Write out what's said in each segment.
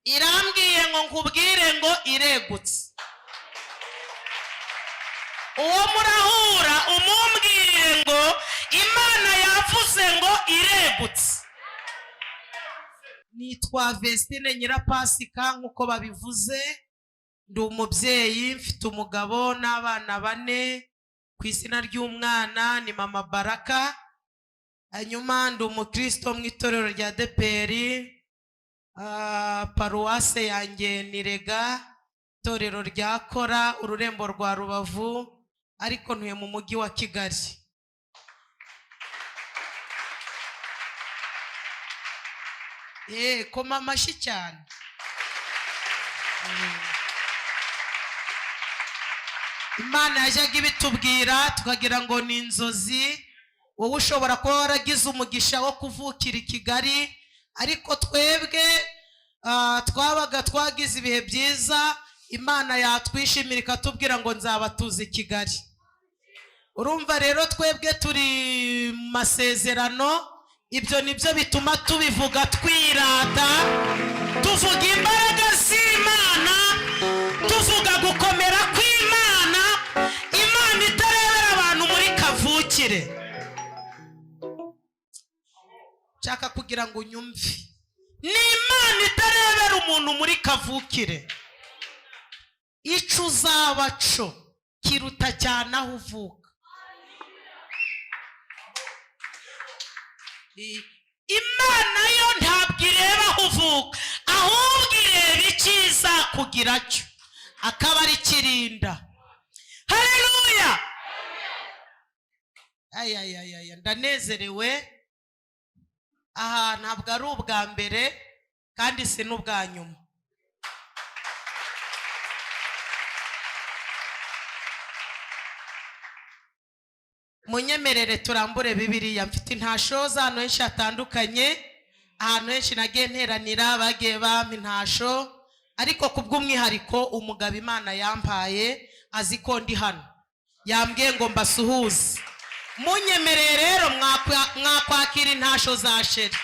irambwiye ngo nkubwire ngo iregutse. Uwo murahura umumbwire ngo Imana yavuze ngo iregutse. Nitwa Vestine Nyirapasika nkuko babivuze, ndi umubyeyi, mfite umugabo n'abana 4. Ku izina ry'umwana ni Mama Baraka. Hanyuma ndi umukristo mu itorero rya Deperi, paruwase yanjye Nirega, itorero rya Kora ururembo rwa Rubavu, ariko ntuye mu mujyi wa Kigali. Koma amashyi cyane. Imana yajyaga ibitubwira tukagira ngo ni inzozi. Wowe ushobora kuba waragize umugisha wo kuvukira i Kigali, ariko twebwe twabaga twagize ibihe byiza. Imana yatwishimira ikatubwira ngo nzabatuza i Kigali. Urumva rero twebwe turi mu masezerano. Ibyo nibyo bituma tubivuga twirata, tuvuga imbaraga z'Imana, tuvuga gukomera kw'Imana. Imana itarebera abantu muri kavukire. Nshaka kugira ngo unyumve, ni Imana itarebera umuntu muri kavukire. Ico uzabaco kiruta cyane aho uvuka. Imana yo ntabwo ireba aho uvuka, ahubwo ireba icyiza kugira cyo, akaba ari kirinda. Haleluya! Ayayayaya, ndanezerewe. Aha ntabwo ari ubwa mbere kandi si n'ubwa nyuma. Munyemerere turambure Bibiliya. Mfite intasho z'ahantu henshi hatandukanye, ahantu henshi nagiye nteranira bagiye bampa intasho, ariko kubw'umwihariko umugabo Imana yampaye azi ko ndi hano, yambwiye ngo mbasuhuze. Munyemerere rero mwakwakira intasho za sheri.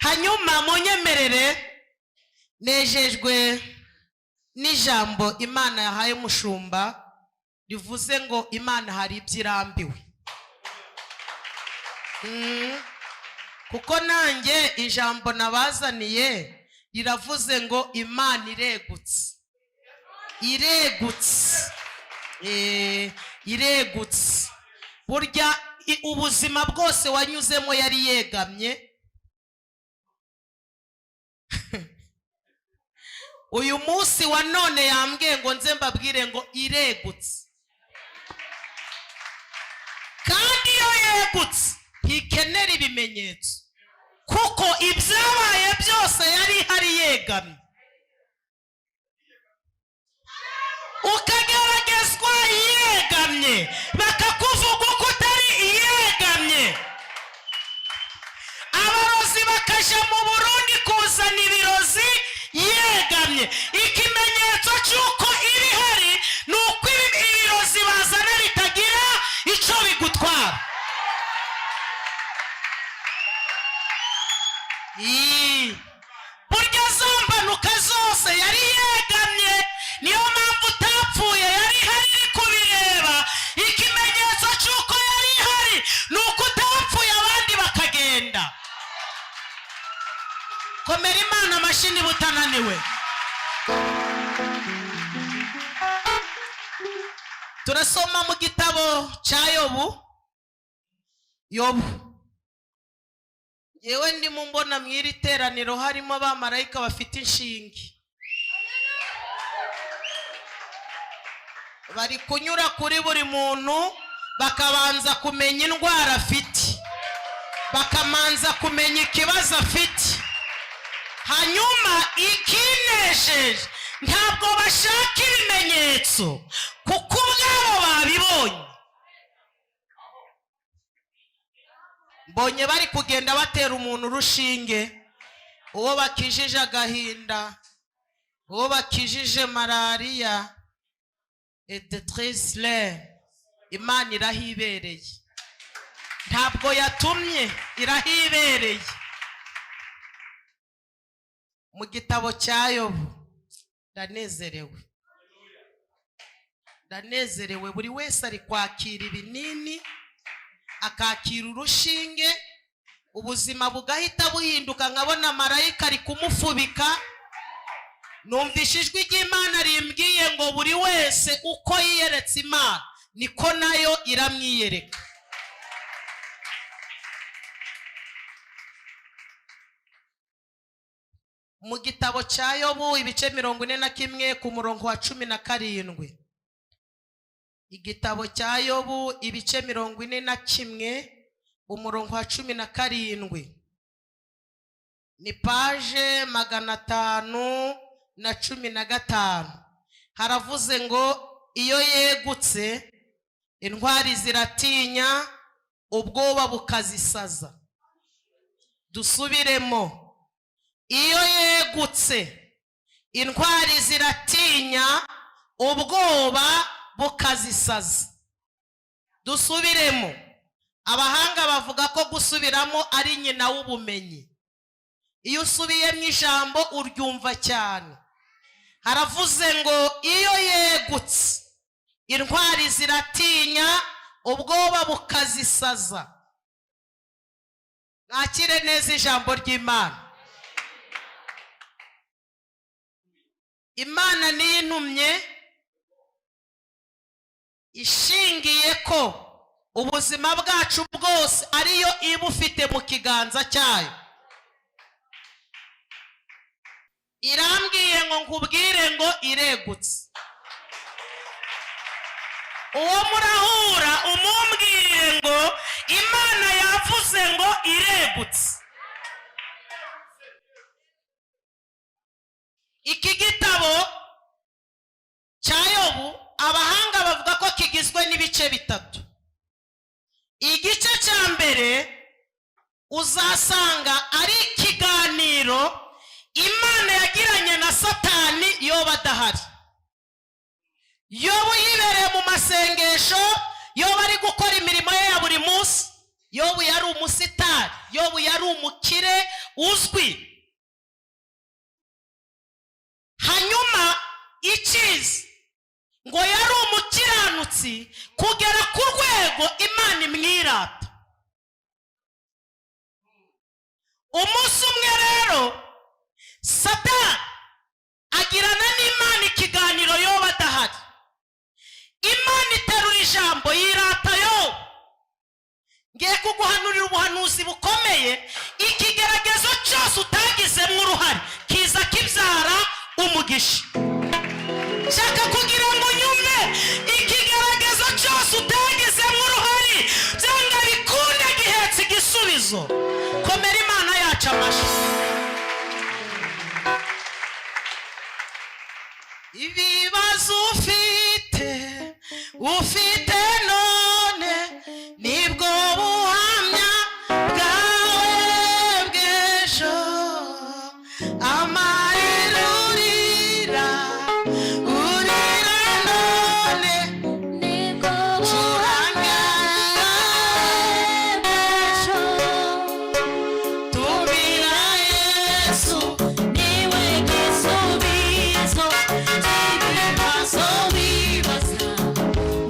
Hanyuma munyemerere, nejejwe n'ijambo Imana yahaye umushumba rivuze ngo Imana hari ibyo irambiwe. Kuko nanjye ijambo nabazaniye riravuze ngo Imana iregutse. Iregutse. Iregutse. Burya ubuzima bwose wanyuzemo yari yegamye. Uyu munsi wa none yambwiye ngo nze mbabwire ngo iregutse. Kandi iyo yegutse ntikenera ibimenyetso, kuko ibyabaye byose yari hari yegamye. Ukageragezwa yegamye, bakakuvuga uko utari yegamye. Abarozi bakaje mu Burundi kuzana ibirozi yegamye. Ikimenyetso cy'uko ibihari ni uko ibirozi bazana bitagira icyo bigutwara. Burya za mpanuka zose yari yegamye, niyo mpamvu utapfuye, yari hari kubireba. Ikimenyetso cy'uko yari hari ni uko utapfuye abandi bakagenda. Komera Imana amashyi butananiwe. Turasoma mu gitabo cya Yobu. Yewe ndimo mbona mw'iri teraniro harimo abamarayika bafite inshinge. Bari kunyura kuri buri muntu bakabanza kumenya indwara afite, bakamanza kumenya ikibazo afite. Hanyuma ikinejeje ntabwo bashaka ibimenyetso, kuko ubwabo babibonye. Mbonye bari kugenda batera umuntu urushinge, uwo bakijije agahinda, uwo bakijije malariya, et de tresle. Imana irahibereye. ntabwo yatumye, irahibereye. Mu gitabo cya Yobu ndanezerewe, buri wese ari kwakira ibinini, akakira urushinge, ubuzima bugahita buhinduka, nkabona marayika ari kumufubika. Numvise ijwi ry'Imana rimbwiye ngo buri wese uko yiyeretse Imana niko nayo iramwiyereka. Mu gitabo cya Yobu ibice 41 ku murongo wa 17. Igitabo cya Yobu ibice 41 umurongo wa 17. Ni page 515. Haravuze ngo iyo yegutse intwari ziratinya, ubwoba bukazisaza. Dusubiremo. Iyo yegutse intwari ziratinya, ubwoba bukazisaza. Dusubiremo. Abahanga bavuga ko gusubiramo ari nyina w'ubumenyi. Iyo usubiye mu ijambo uryumva cyane. Haravuze ngo iyo yegutse intwari ziratinya, ubwoba bukazisaza. Nakire neza ijambo ry'Imana. Imana niyintumye ishingiye ko ubuzima bwacu bwose ariyo iba ufite mu kiganza cyayo. Irambwiye ngo nkubwire ngo iregutse. Uwo murahura umumbwire ngo Imana yavuze ngo iregutse. Iki gitabo cya Yobu abahanga bavuga ko kigizwe n'ibice bitatu. Igice cya mbere uzasanga ari ikiganiro Imana yagiranye na Satani Yobu adahari. Yobu yibereye mu masengesho, Yobu ari gukora imirimo ye ya buri munsi. Yobu yari umusitari, Yobu yari umukire uzwi. Hanyuma ikizi ngo yari umukiranutsi kugera ku rwego Imana imwirata. Umunsi umwe rero Satani agirana n'Imana ikiganiro Yobu adahari. Imana iterura ijambo yirata Yobu. Ngiye kuguhanurira ubuhanuzi bukomeye. Ikigeragezo cyose utagizemo uruhare kiza kibyara umugisha. Shaka kugira ngo nyumve, ikigeragezo cyose utagizemo uruhare byanga bikunde gihetse igisubizo. Komera Imana yacu amashyi. Ibibazo ufite none nibwo buhamya bwawe bw'ejo. Amarira urira none nibwo buhamya bw'ejo. Tumira Yesu niwe gisubizo cy'ibibazo wibaza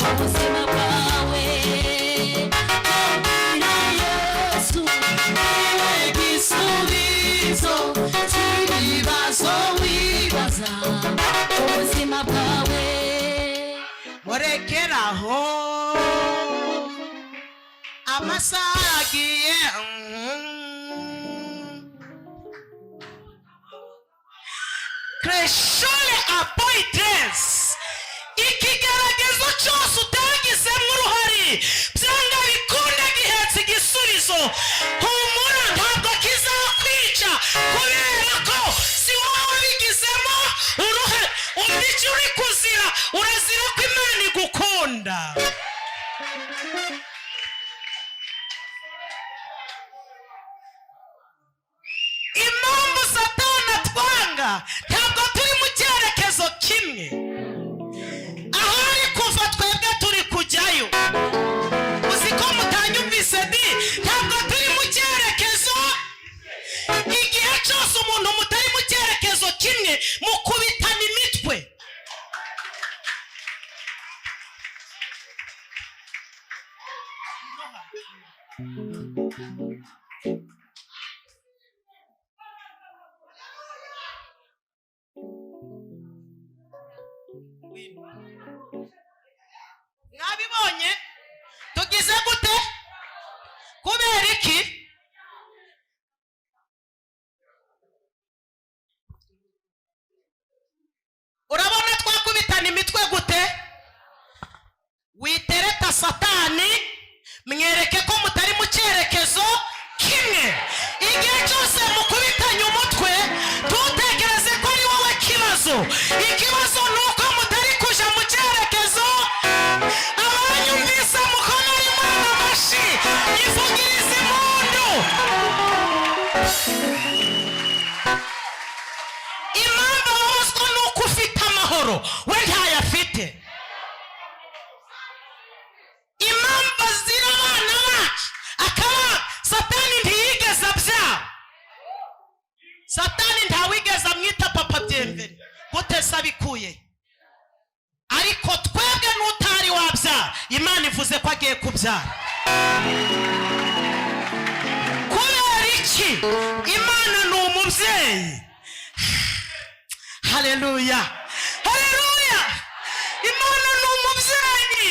mu buzima bwawe. Tumira Yesu niwe gisubizo cy'ibibazo wibaza mu buzima bwawe. Murekeraho amasaha agiye. Creshole appointments. Ikigeragezo cyose utagizemo uruhare byanga bikunde gihetse igisubizo. Humura ntabwo kizakwica kubera ko si wowe wabigizemo uruhare. Umbici uri kuzira urazira ko Imana igukunda. Impamvu Satani atwanga ntabwo turi mu cyerekezo kimwe. Aho ari kuva twebwe turi kujyayo. Uzi ko mutanyumvise di mwabibonye tugize gute? Kubera iki? Urabona twakubitana imitwe gute? Witereta Satani, mwereke ko mutari mu cyerekezo kimwe. Igihe cyose mukubitanye umutwe, tutekereze ko ari wowe kibazo. Ikibazo ni uko mutari kuja mu cyerekezo. Abanyumvise mukomere Imana amashyi, ivugirize impundu. Impamvu babuzwa ni uko ufite amahoro, we ntayafite. Impamvu zira abana bacu akaba Satani ntiyigeze abyara. Satani ntawigeze amwita papa byemvere, gutesa abikuye. Ariko twebwe n'utari wabyara, Imana ivuze ko agiye kubyara. Kubera iki? Imana ni umubyeyi. Haleluya, haleluya. Imana ni umubyeyi.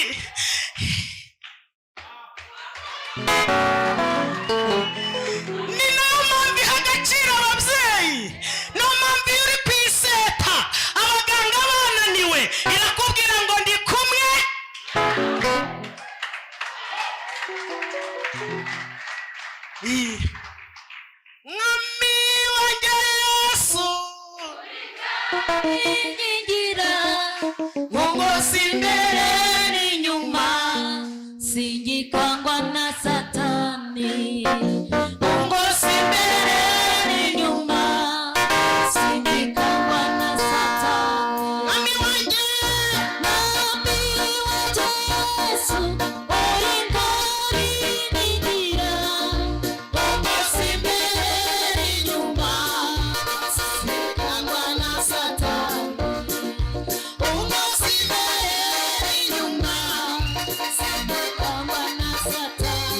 Ni nayo mpamvu iha agaciro ababyeyi. Niyo mpamvu iyo uri ku iseta abaganga bananiwe, irakubwira ngo ndi kumwe. Mwami wanjye Yesu, inkingira mungozi imbere n'inyuma, singikangwa na Satani. Mungozi imbere n'inyuma, singikangwa na Satani. mwami wanjye, Mwami wanjye Yesu, uri ngari inkingira mungozi imbere n'inyuma, singikangwa na Satani. Mungozi imbere n'inyuma, singikangwa na Satani.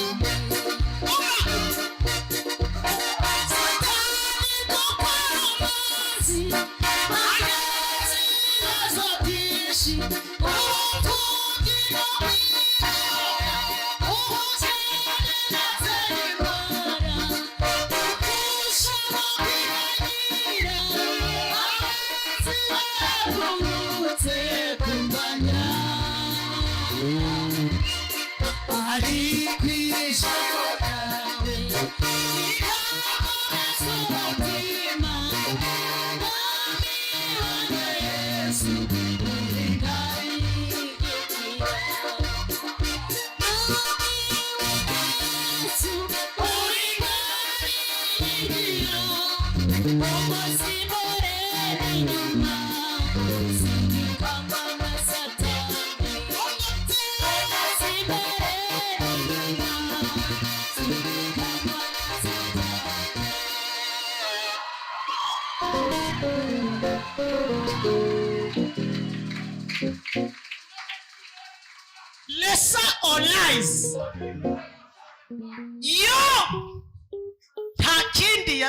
lesser or lies. Yo nta kindi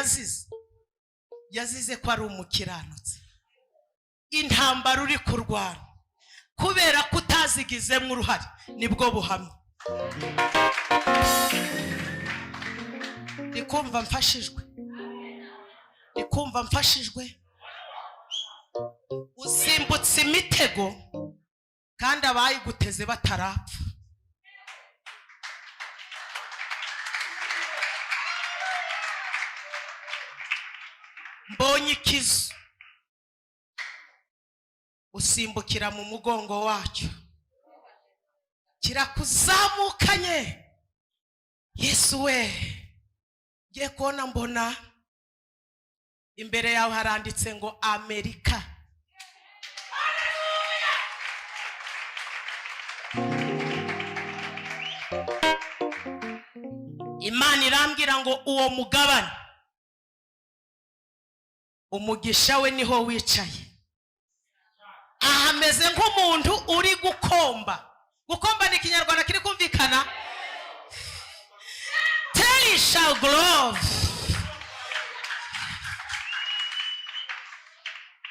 yazize ko ari umukiranutsi. Intambara uri kurwana kubera kutazigizemo uruhare nibwo buhamya. Ndikumva mfashijwe. Usimbutse imitego kandi abayiguteze batarapfa. Mbonye ikizu usimbukira mu mugongo wacyo, kirakuzamukanye. Yesu we, ngiye kubona mbona imbere yawe haranditse ngo Amerika. Imana irambwira ngo uwo mugabane umugisha we niho wicaye. Ahameze nk'umuntu uri gukomba. Gukomba ni ikinyarwanda kiri kumvikana. I shall grow.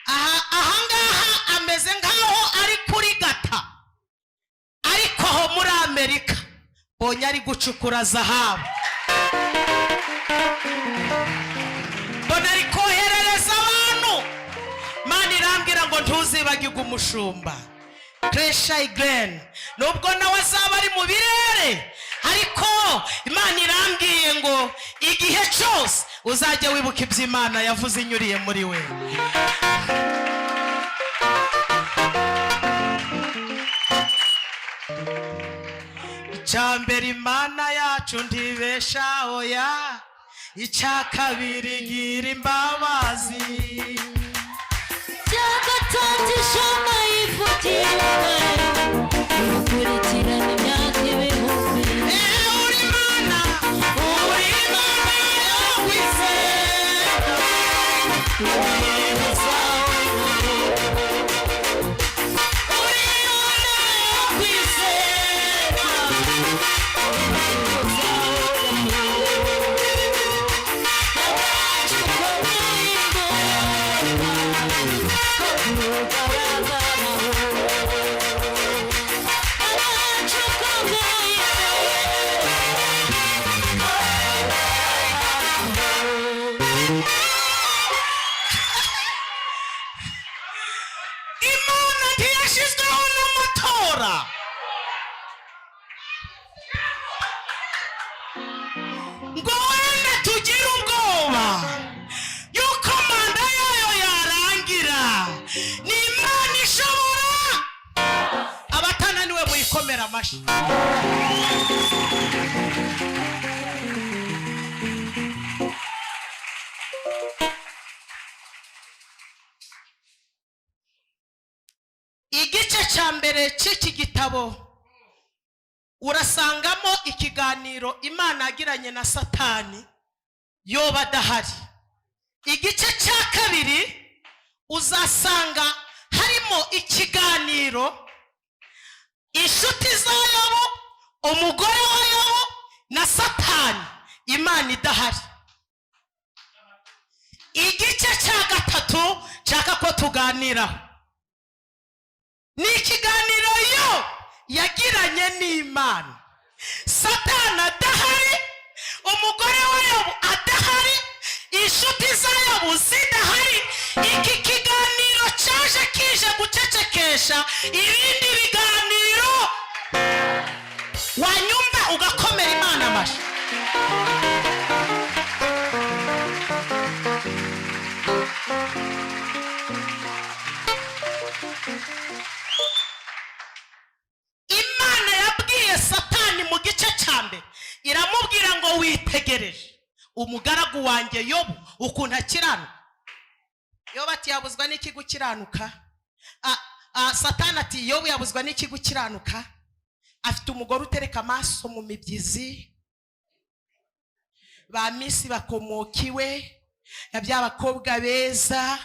Ahangaha ameze nkaho ari kuri gata, ariko ho muri Amerika bonye ari gucukura zahabu. Bona ari koherereza abantu. Mana irambwira ngo ntuzibagirwe umushumba Tresha Iglen, nubwo nawe azaba ari mu birere, ariko Imana irambwiye ngo igihe cyose uzajya wibuka ibyo Imana yavuze inyuriye muri we. Icyambere Imana yacu ntibesha oya, icya kabiri ngira imbabazi, gatatu ishema yivugirwe ukurikirana imyaka ibihumbi. uri Imana yo kwizera, Imana ntiyashyizweho n'amatora. Ngo wenda tugire ubwoba yuko manda yayo yarangira. Ni Imana ishobora. Abatananiwe muyikomera amashyi. Igice cya mbere cy'iki gitabo urasangamo ikiganiro Imana yagiranye na Satani yoba adahari. Igice cya kabiri uzasanga harimo ikiganiro inshuti za Yobu, umugore wa Yobu na Satani, Imana idahari. Igice cya gatatu nshaka ko tuganiraho ni ikiganiro yo yagiranye n'Imana. Satani adahari, umugore wa Yobu adahari, inshuti za Yobu zidahari. Iki kiganiro cyaje kije gucecekesha ibindi biganiro. Wanyumva ugakomera Imana amashyi. Imana yabwiye Satani mu gice cya mbere, iramubwira ngo witegereje umugaragu wanjye Yobu ukuntu akiranuka. Yobu ati yabuzwa n'iki gukiranuka? Satani ati Yobu yabuzwa n'iki gukiranuka? Afite umugore utereka amaso mu mibyizi, ba misi bakomokiwe, yaby'abakobwa beza,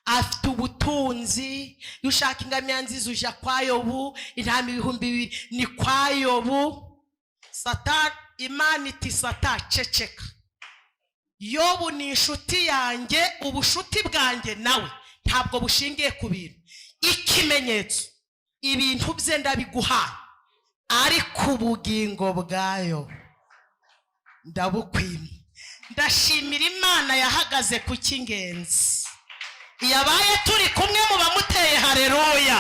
afite ubutunzi. Yushaka ingamiya nziza uja kwa Yobu, intama 2,000 ni kwa Yobu. Satani, Imana iti Satani ceceka, Yobu ni inshuti yanjye, ubushuti bwanjye nawe ntabwo bushingiye ku bintu. Ikimenyetso ibintu bye ndabiguha, ariko ubugingo bwayo ndabukwima. Ndashimira Imana yahagaze ku cy'ingenzi. Yabaye turi kumwe mu bamuteye haleluya.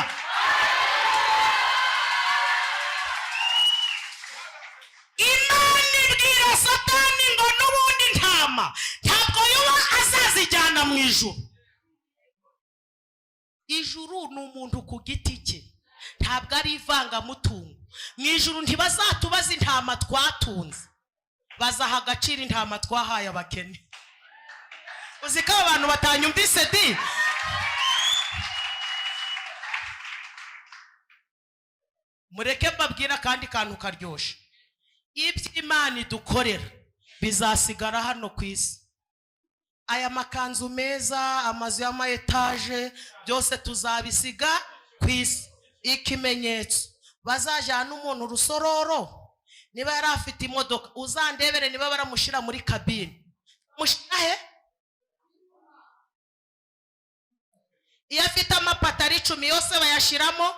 Imana ibwira Satani ngo n'ubundi ntama ntabwo yoba azazijyana mu ijuru. Ijuru ni umuntu ku giti cye, ntabwo ari ivangamutungo. Mu ijuru ntibazatubaza intama twatunze, bazaha agaciro intama twahaye abakene. Uzi ko abantu batanyumvise di? Mureke mbabwira kandi kantu karyoshe. Ibyo Imana idukorera bizasigara hano ku isi. Aya makanzu meza, amazu y'ama etaje, byose tuzabisiga ku isi. Ikimenyetso bazajyana umuntu rusororo niba yari afite imodoka uzandebere niba baramushira muri kabine. Mushira he? Iyo afite amapatari 10 yose bayashiramo.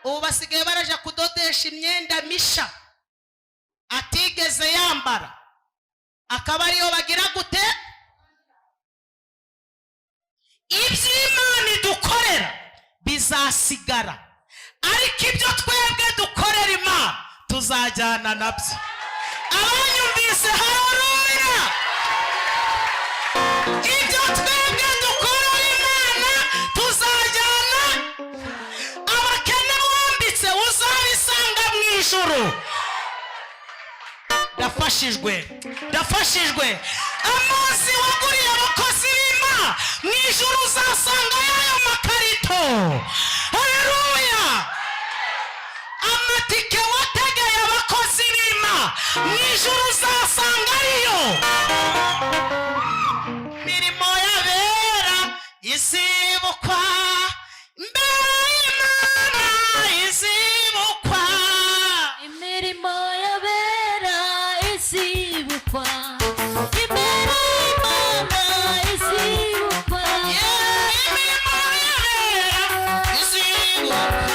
Ubu basigaye baraje kudodesha imyenda misha atigeze yambara, akaba ariyo bagira gute. Iby'Imana idukorera bizasigara, ariko ibyo twebwe dukorera Imana tuzajyana nabyo. Abanyumvise haleluya. Ibyo twebwe dukorera Imana tuzajyana. Abakene wambitse uzabisanga mu ijuru. Dafashijwe amazi waguriye abakozi b'Imana mu ijuru uzasanga yayo makarito. Haleluya. Amatike wategeye abakozi b'Imana mu ijuru uzasanga ariyo. Mirimo y'abera izibukwa mbere y'Imana izibukwa. Imirimo y'abera izibukwa imbere y'Imana izibukwa. Imirimo y'abera izibukwa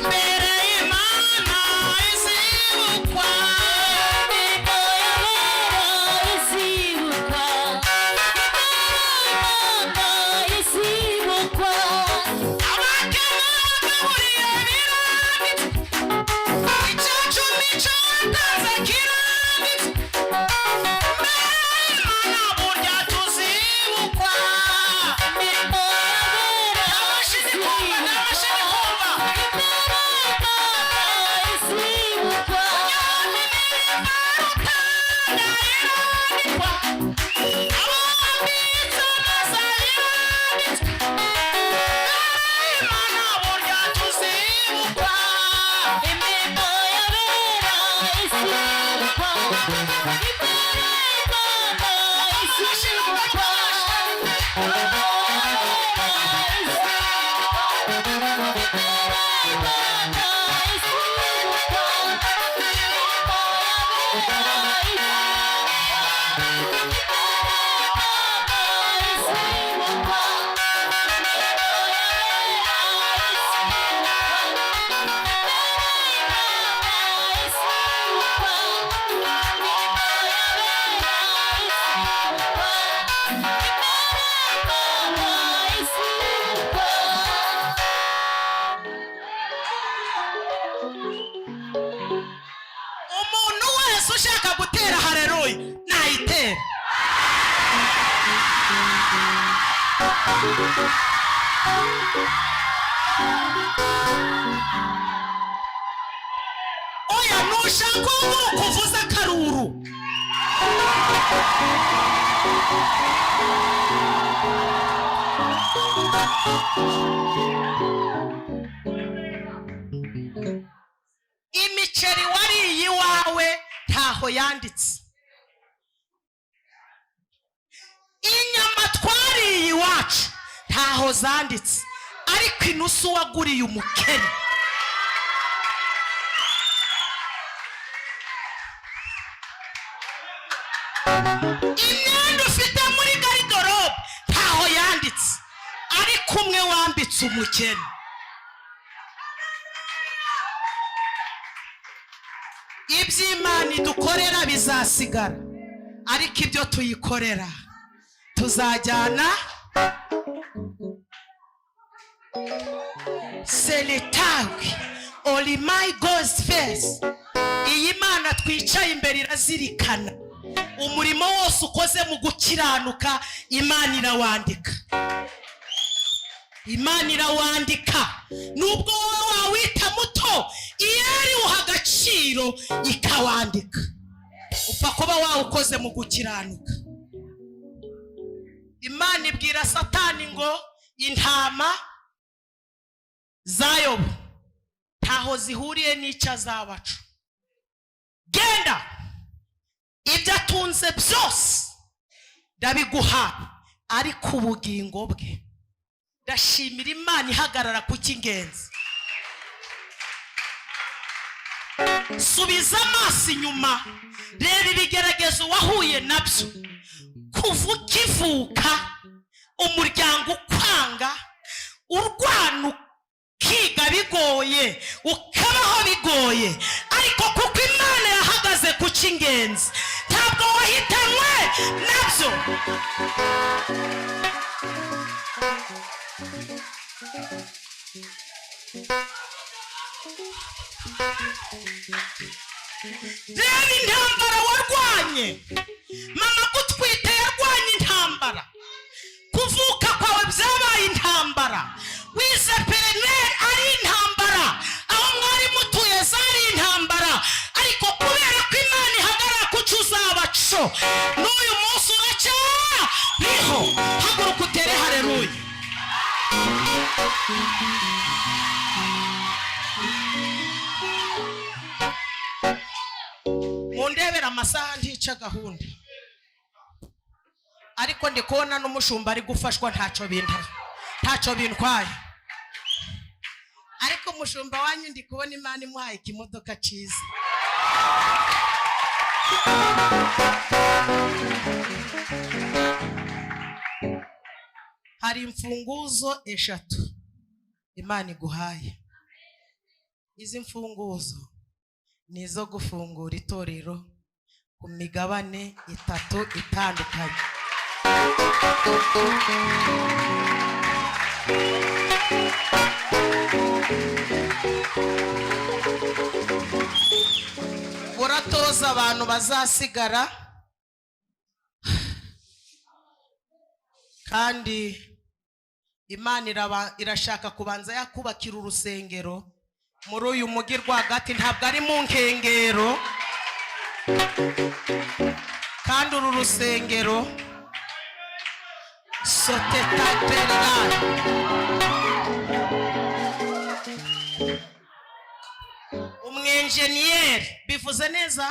mbere y'Imana izibukwa. Imirimo y'abera izibukwa imbere y'Imana izibukwa. Abakene bagaburiye biranditse, icya 10 cyatanze kiranditse. Mbere y'Imana burya tuzibukwa. Imirimo y'abera N'abashini kumva, n'abashini kumva. imbere y'Imana izibukwa. Imirimo rutanda irandikwa, abanditse amaza iranditswe. Imana burya tuzibukwa. Imirimo y'abera izibukwa imbere y'Imana izibukwa. Umuntu wese ushaka gutera haleluya nayitere. Oya nushaka kuvuza karuru. Imiceri wariye iwawe ntaho yanditse. Inyama twariye iwacu ntaho zanditse, ariko inusu waguriye umukene. Imyenda ufite muri garderobe ntaho yanditse, ariko umwe wambitse umukene. Iby'Imana idukorera bizasigara, ariko ibyo tuyikorera tuzajyana. Seletawi olimai God's face. Iyi Mana twicaye imbere irazirikana umurimo wose ukoze mu gukiranuka. Imana irawandika. Imana irawandika. Nubwo wowe wawita muto, iyari uha agaciro ikawandika. Upfa kuba wawukoze mu gukiranuka. Imana ibwira Satani ngo intama za Yobu ntaho zihuriye n'icyo azabaca. Genda ibyo atunze byose ndabiguha, ariko ubugingo bwe. Ndashimira Imana ihagarara ku cy'ingenzi. subiza amaso inyuma, reba ibigeragezo wahuye nabyo kuva ukivuka, umuryango ukwanga, urwana ukiga bigoye, ukabaho bigoye, ariko kuko Imana yahagaze ku cy'ingenzi ntabwo wahitanywe nabyo. Reba intambara warwanye, mama gutwite yarwanye intambara, kuvuka kwawe byabaye intambara, wize primaire ari intambara, aho mwari mutuye zari intambara, ariko kubera ko Imana ihagarara ku cyo uzabaco, n'uyu munsi uracyariho. Haguruka utere haleluya. Mundebera amasaha ntica gahunda, ariko ndi kubona n'umushumba ari gufashwa, ntacyo bintwaye. Ariko umushumba wanyu ndi kubona Imana imuhaye ikimodoka cyiza. Hari imfunguzo 3 Imana iguhaye. Izi mfunguzo nizo gufungura itorero ku migabane 3 itandukanye. Uratoza abantu bazasigara, kandi Imana irashaka kubanza yakubakira urusengero muri uyu mugi rwagati, ntabwo ari mu nkengero. Kandi uru rusengero sotetatera umwenjeniyeri, bivuze neza,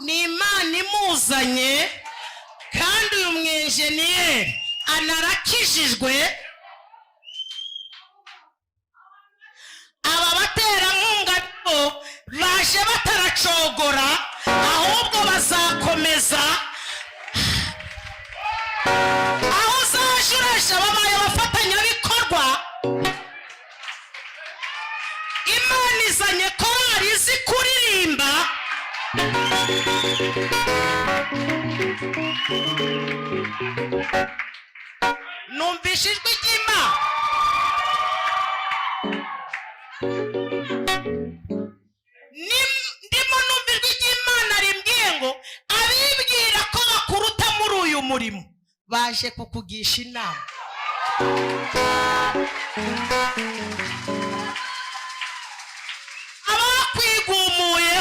ni Imana imuzanye, kandi uyu mwenjeniyeri anarakijijwe. Aba baterankunga bo baje bataracogora, ahubwo bazakomeza. Aho uzajuresha babaye abafatanyabikorwa. Imana izanye korali izi kuririmba, numvise ijwi ry'Imana. Ndimo numva ijwi ry'Imana rimbwiye ngo abibwira ko bakuruta muri uyu murimo baje kukugisha inama. Abakwigumuye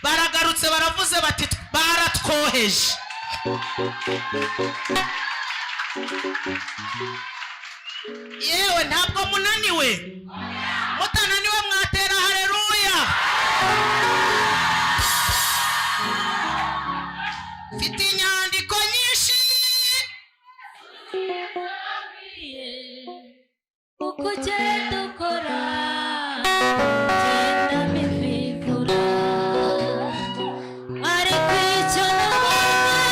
baragarutse baravuze bati baratwoheje. Yewe ntabwo munaniwe, mutananiwe mwatera haleluya. Mfite inyandiko nyinshi uko ugenda ukora genda mbivivura, ariko icyo nabonye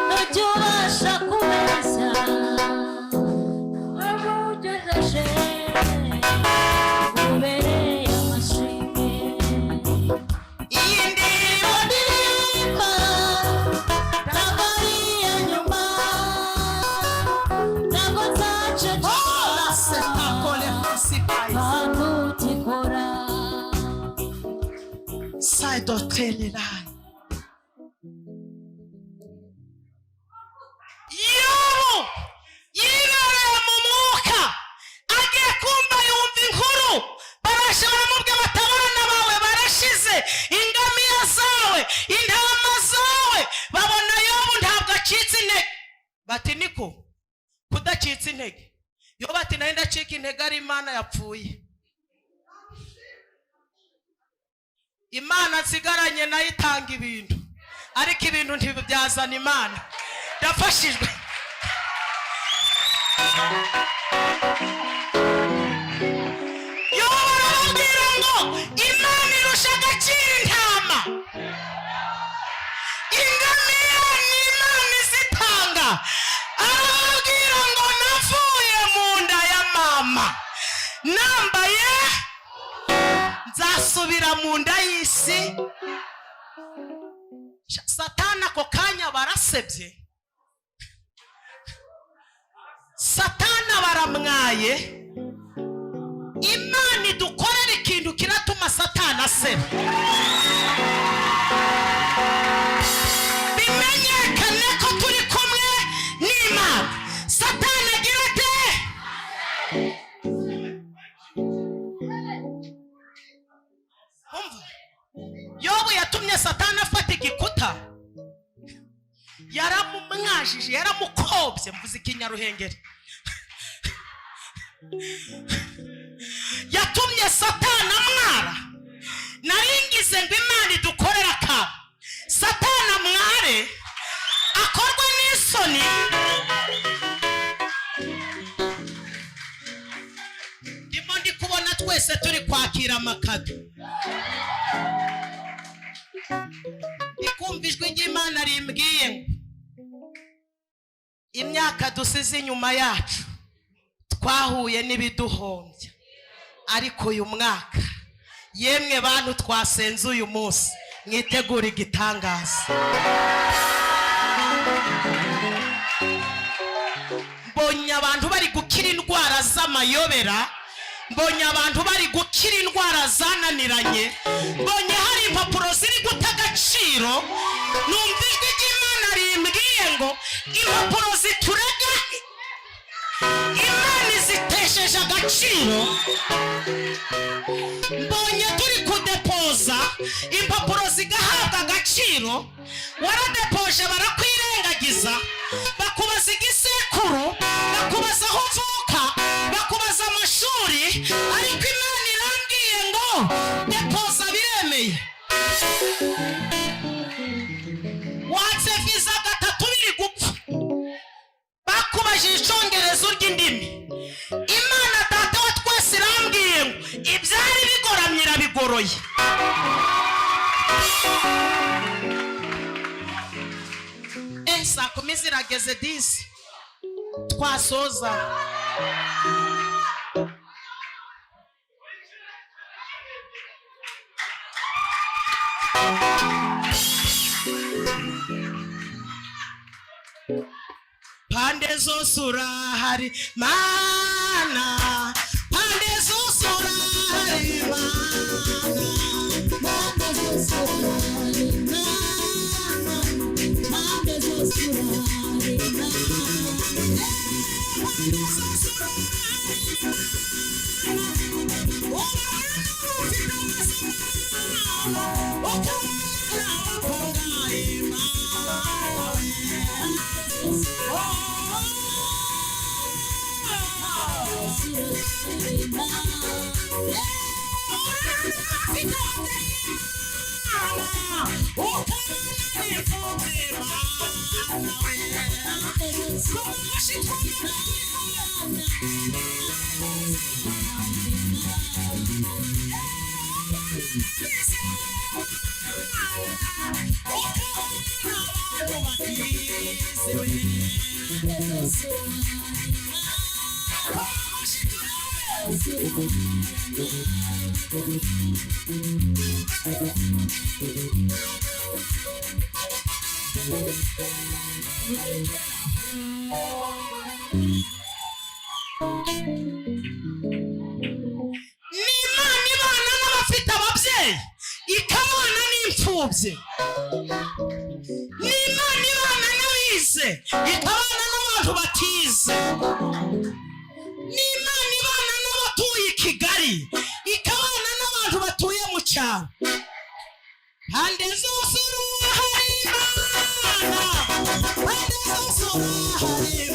ntujya ubasha kubeshya, waba ugejeje ubereye amashimwe. iyi ndirimbo Ndirimba ntabwo ari iya nyuma, ntabwo nzaceceka kandi utikora. sadotelelai. Yobu yibereye mu mwuka, agiye kumva yumva inkuru, barashe baramubwira bati abana bawe barashize, ingamiya zawe, intama zawe. Babona Yobu ntabwo acitse intege, bati niko kudacitse intege? Yobu ati nari ndacika intege ari Imana yapfuye. Imana nsigaranye nayo itanga ibintu, ariko ibintu ntibyazana Imana. Ndafashijwe. nambaye nzasubira mu nda y'isi. Satani ako kanya barasebye, Satani baramwaye. Imana idukorera ikintu kiratuma Satani aseba, bimenyekane ko turi kumwe n'Imana. Satani agira ate? Yobu yatumye Satani afata igikuta, yaramumwajije, yaramukobye, mvuze ikinyaruhengeri. Yatumye Satani amwara. Naringize ngo Imana idukorera ka Satani amware, akorwa n'isoni. Ndimo ndi kubona twese turi kwakira amakado. Ndikumva ijwi ry'Imana rimbwiye ngo imyaka dusize inyuma yacu twahuye n'ibiduhombya, ariko uyu mwaka yemwe bantu twasenze uyu munsi mwitegura igitangaza. Mbonye abantu bari gukira indwara z'amayobera, mbonye abantu bari gukira indwara zananiranye, mbonye hari impapuro ziri guta agaciro. Numva ijwi ry'Imana rimbwiye ngo impapuro ziturega Imana izitesheje agaciro. Mbonye turi kudepoza impapuro zigahabwa agaciro. Waradepoje barakwirengagiza, bakubaza igisekuru, bakubaza aho uvuka, bakubaza amashuri, ariko Imana irambwiye ngo depoza biremeye. Watse visa gatatu biri gupfa, bakubajije icyongereza ry'indimi. Imana data wa twese irambwiye ngo ibyari bigoramye irabigoroye. Saa kumi zirageze disi twasoza. Pande zose urahari Mana, pande zose urahari Mana, pande zose urahari Mana, pande zose urahari Mana, pande zose N'Imana ibana n'abafite ababyeyi ikabana n'imfubyi. N'Imana ibana n'abize ikabana n'abantu batize. N'Imana ibana n'abatuye i Kigali ikabana n'abantu batuye mu cyaro. Pande zose urahari Mana, pande zose urahari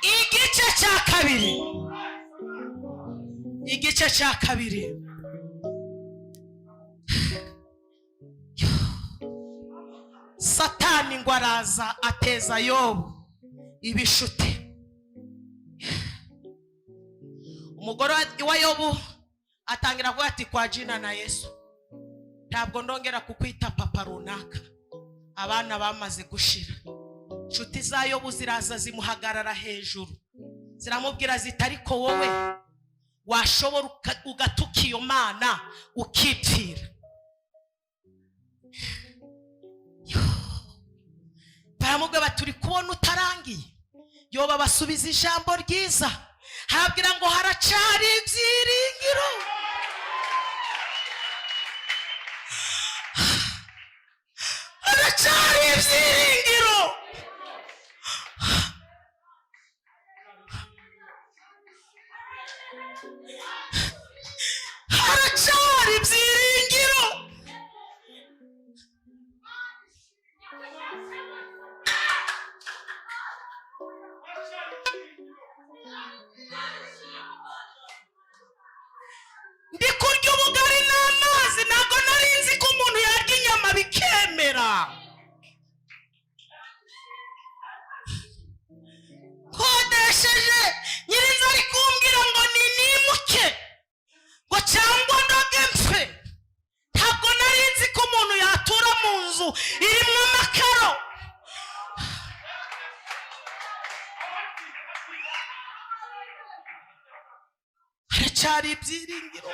igice cya kabiri igice cya kabiri. Satani ngo araza ateza Yobu ibishuti. Umugore wa Yobu atangira kuvuga ati kwa jina na Yesu ntabwo ndongera kukwita papa runaka, abana bamaze gushira. Inshuti za Yobu ziraza zimuhagarara hejuru ziramubwira ziti ariko wowe washobora ugatuka iyo Mana ukipfira? Baramubwira bati turi kubona utarangiye. Yobu abasubiza ijambo ryiza, harabwira ngo haracari ibyiringiro. Haracari ibyiringiro. Haracari ibyiringiro. Ndi kurya ubugari n'amazi, ntabwo nari nzi ko umuntu yarya inyama bikemera. Kodesheje nyirinzu ari kumbwira ngo nimuke ngo cyangwa ndoge mpfe. Ntabwo nari nzi ko umuntu yatura mu nzu irimo amakaro. Haracyari ibyiringiro.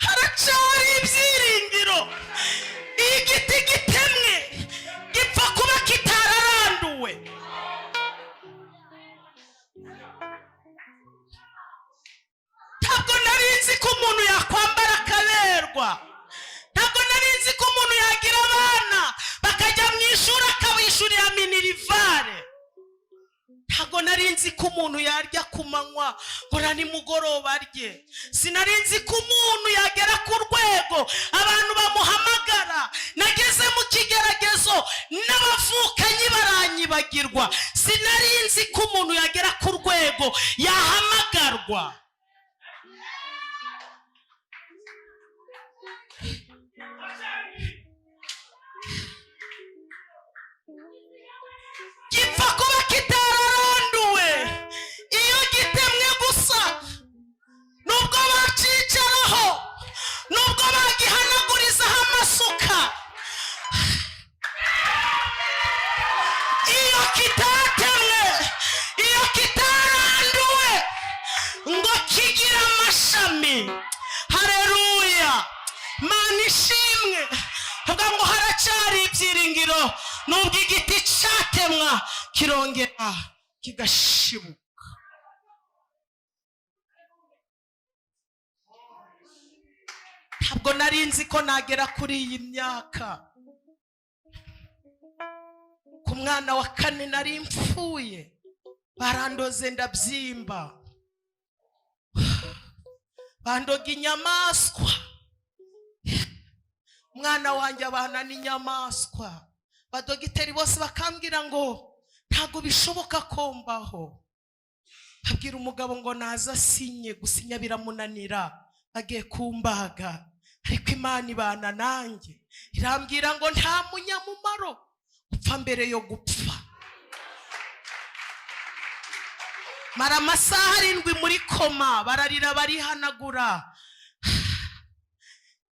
Haracyari ibyiringiro. Igiti gitemwe gipfa kuba kitararanduwe. Ntabwo nari nzi ko umuntu yakwambara akaberwa. Ntabwo nari nzi ko umuntu yagira abana bakajya mu ishuri akabishyurira minirivare. Ntabwo nari nzi ko umuntu yarya ku manywa ngo na nimugoroba arye. Sinari nzi ko umuntu yagera ku rwego abantu bamuhamagara. Nageze mu kigeragezo n'abavukanyi baranyibagirwa. Sinari nzi ko umuntu yagera ku rwego yahamagarwa. Gipfa kuba kitararanduwe iyo gitemwe gusa. Nubwo bacicaraho, nubwo bagihanagurizaho amasuka, iyo kitatemwe, iyo kitaranduwe ngo kigira amashami. Haleluya, Mana ishimwe. Vuga ngo haracari ibyiringiro. Nubwo igiti cyatemwa kirongera kigashibuka. Ntabwo nari nzi ko nagera kuri iyi myaka. Ku mwana wa 4 nari mpfuye, barandoze ndabyimba, bandoga inyamaswa. Mwana wanjye abana n'inyamaswa. Badogiteri bose bakambwira ngo ntago bishoboka ko mbaho. Babwira umugabo ngo naza sinye, gusinya biramunanira, agiye kumbaga. Ariko Imana ibana nanjye irambwira ngo nta munyamumaro upfa mbere yo gupfa. Mara amasaha 7 muri koma, bararira barihanagura.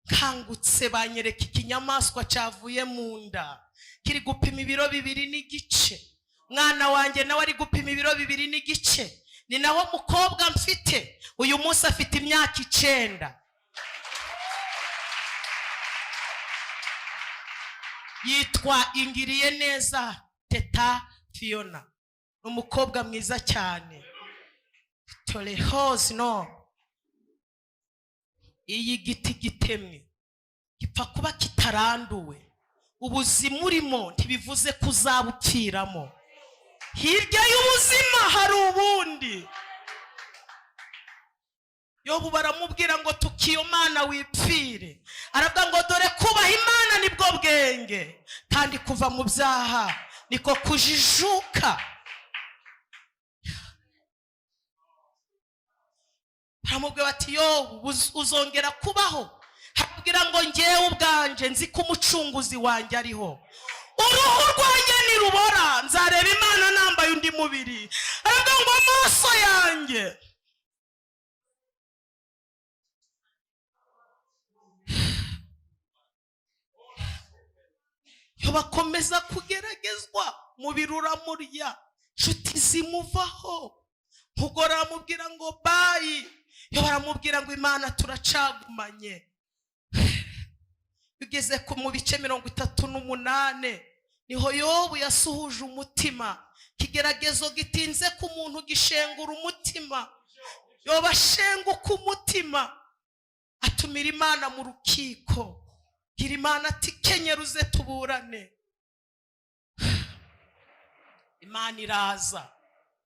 Kangutse banyereka ikinyamaswa cyavuye mu nda, kiri gupima ibiro 2 n'igice. Mwana wanjye nawe ari gupima ibiro 2 n'igice. Ni naho mukobwa mfite uyu munsi afite imyaka 9. Yitwa Ingiriye neza Teta Fiona. Umukobwa mwiza cyane. Tolehoze no. Iyi giti gitemwe gipfa kuba kitaranduwe. Ubuzima urimo ntibivuze kuzabupfiramo. Hirya y'ubuzima hari ubundi. Yobu baramubwira ngo tukiyo Mana wipfire. Aravuga ngo dore kubaha Imana nibwo bwenge, kandi kuva mu byaha niko kujijuka. baramubwira bati yo uzongera kubaho? Harabwira ngo ngewe ubwanje nzi ko umucunguzi wanjye ariho, uruhu rwanjye nirubora nzareba Imana nambaye undi mubiri. Aravuga ngo amaso yanjye yo bakomeza kugeragezwa, mubiri uramurya, nshuti zimuvaho, nkugora aramubwira ngo bayi, yo baramubwira ngo Imana turacagumanye. Bigeze mu bice 38 niho Yobu yasuhuje umutima. Kigeragezo gitinze ku muntu gishengura umutima. Yobu ashenguka umutima, atumira Imana mu rukiko, gira Imana ati kenyeruze tuburane. Imana iraza,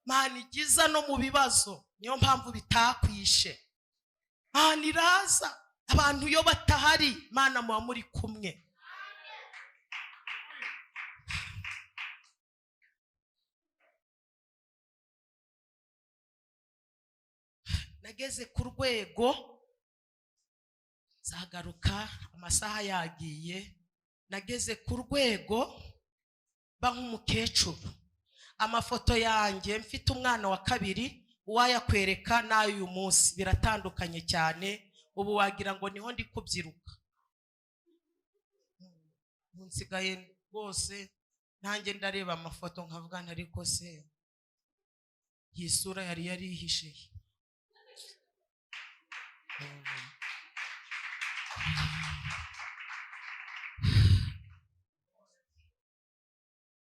Imana igiza no mu bibazo, niyo mpamvu bitakwishe. Imana iraza, abantu yo batahari Imana muba muri kumwe. Nageze ku rwego, zagaruka amasaha yagiye, nageze ku rwego ba nk'umukecuru. Amafoto yanjye mfite umwana wa kabiri, uwayakwereka n'ay'uyu munsi biratandukanye cyane. Ubu wagira ngo niho ndi kubyiruka. Nsigaye rwose nanjye ndareba amafoto nkavuga ariko se yisura yari yarihishe.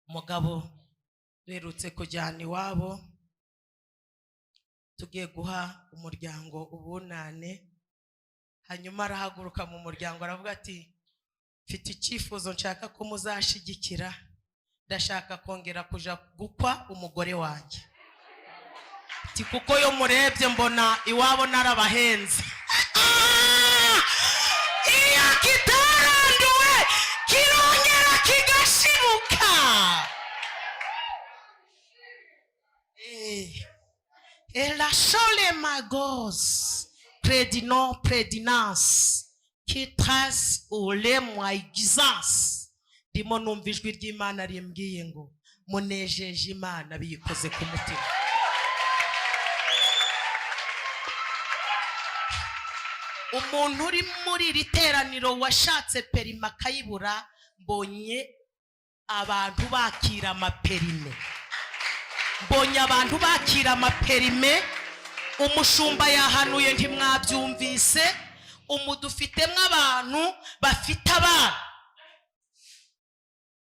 Umugabo duherutse kujyana iwabo, tugiye guha umuryango ubunane. Hanyuma arahaguruka mu muryango aravuga ati mfite icyifuzo nshaka ko muzashigikira, ndashaka kongera kuja gukwa umugore wanjye. Ati kuko yo murebye mbona iwabo narabahenze. Iyo kitaranduwe kirongera kigashibuka. La chole magos prédinons prédinance qui trace au le moigizance. Ndimo numva ijwi ry'Imana rimbwiye ngo munejeje Imana biyikoze ku mutima. Umuntu uri muri iri teraniro washatse perima kayibura, mbonye abantu bakira amaperime. Mbonye abantu bakira amaperime. Umushumba yahanuye ntimwabyumvise, umudufitemo abantu bafite abana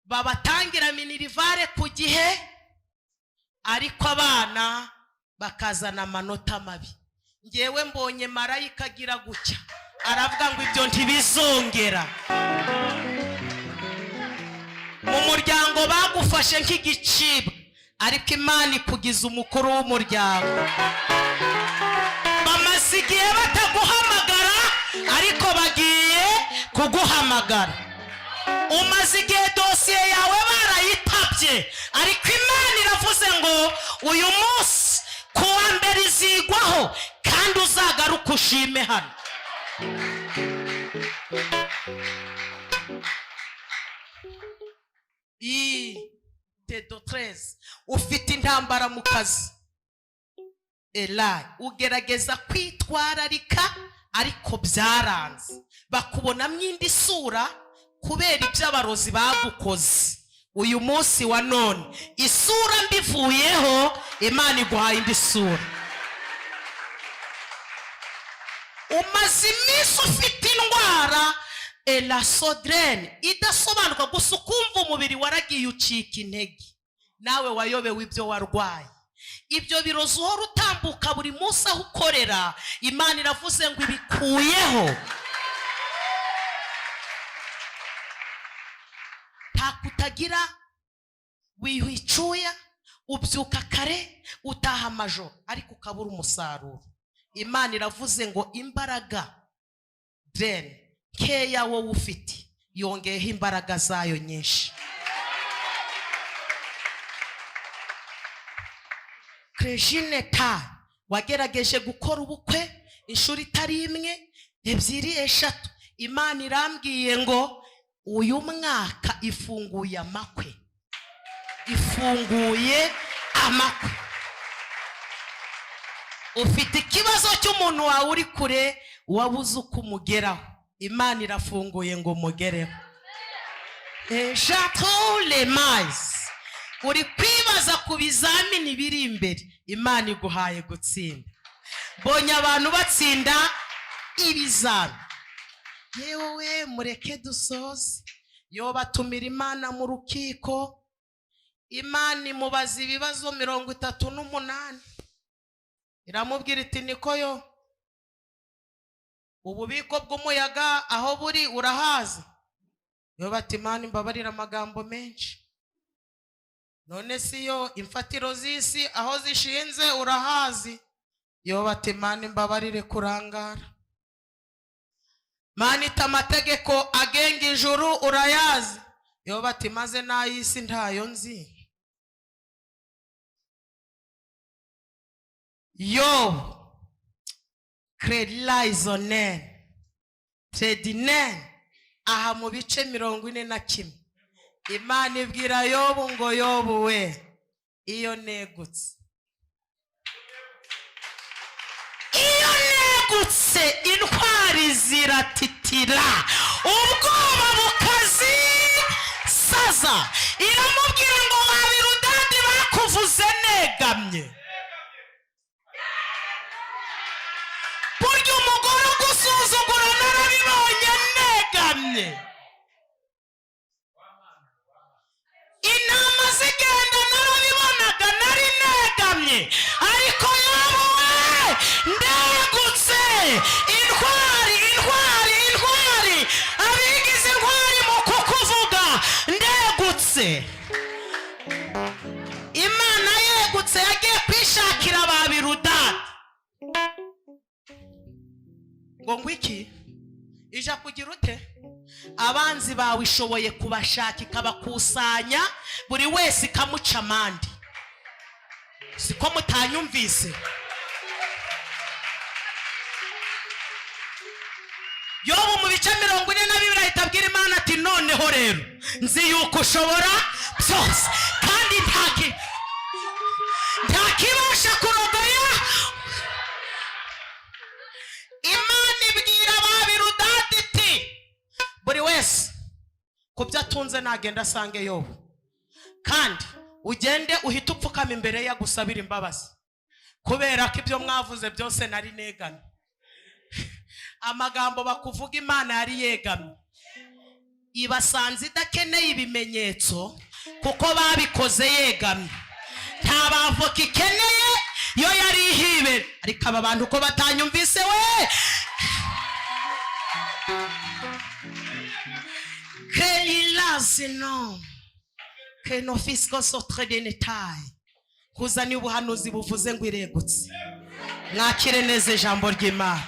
babatangira minirivare ku gihe, ariko abana bakazana amanota mabi. Ngewe mbonye marayika agira gutya, aravuga ngo ibyo ntibizongera. Mu muryango bagufashe nk'igicibwa, ariko Imana ikugiza umukuru w'umuryango. Bamaze igihe bataguhamagara, ariko bagiye kuguhamagara. Umaze igihe dosiye yawe barayitabye, ariko Imana iravuze ngo uyu munsi kuwa mbere izigwaho, kandi uzagaruka ushime hano. Ufite intambara mu kazi, ugerageza kwitwararika, ariko byaranze. Bakubonamo indi sura kubera ibyo abarozi bagukoze. Uyu munsi wa none isura mbivuyeho, Imana iguhaye indi sura. Umaze iminsi ufite indwara la sodrene idasobanuka, gusa ukumva umubiri waragiye ucika intege. Nawe wayobewe ibyo warwaye. Ibyo birozi uhora utambuka buri munsi aho ukorera, Imana iravuze ngo ibikuyeho. Kutagira wihicuya, ubyuka kare utaha amajoro, ariko ukabura umusaruro. Imana iravuze ngo imbaraga keya wowe ufite yongeyeho imbaraga zayo nyinshi. Krejine ta wagerageje gukora ubukwe, inshuro itari imwe, ebyiri, eshatu. Imana irambwiye ngo uyu mwaka ifunguye amakwe, ifunguye amakwe. Ufite ikibazo cy'umuntu wawe uri kure wabuze uko umugeraho, Imana irafunguye ngo umugereho. J'attends les mais. Uri kwibaza ku bizamini biri imbere, Imana iguhaye gutsinda. Bonye abantu batsinda ibizamini. Yewe mureke dusoze. Yo batumira Imana mu rukiko, Imana imubaza ibibazo 38. Iramubwira iti niko yo, ububiko bw'umuyaga aho buri urahazi? Yo bati Imana imbabarira amagambo menshi. None si yo imfatiro z'isi aho zishinze urahazi? Yo bati Imana imbabarire kurangara. Mana ita amategeko agenga ijuru urayazi? Yo bati maze n'ay'isi ntayo nzi. Yo Kredilaizone Tredine aha mu bice 41. Imana ibwira Yobu ngo Yobu we, iyo negutse intwari ziratitira, ubwoba bukazi saza. Iramubwira ngo babirudadi bakuvuze negamye. Burya umugore ugusuzugura narabibonye negamye. Inama zigenda narabibonaga nari negamye. Ariko Yobu ndegutse. Intwari abigize intwari mu kukuvuga ndegutse. Imana yegutse yagiye kwishakira babirudadi. Ngo ngwiki ija kugira ute? Abanzi bawe ishoboye kubashaka ikabakusanya, buri wese ikamuca amande. Siko mutanyumvise? Yobu mu bice 42 ahita abwira Imana ati noneho rero nzi yuko ushobora byose kandi ntakibasha kurogoya. Imana ibwira babirudadi iti buri wese kubyo atunze nagenda asange Yobu, kandi ugende uhita upfukama imbere ya gusabira imbabazi, kubera ko ibyo mwavuze byose nari negamye. Amagambo bakuvuga Imana yari yegamye. Ibasanze idakeneye ibimenyetso kuko babikoze yegamye. Nta bavoka ikeneye, yo yari ihibera. Ariko aba bantu ko batanyumvise we. Que il a sinon que nos fiscaux sont très détaillés. Kuzani ubuhanuzi buvuze ngo iregutse. Mwakire neza ijambo ry'Imana.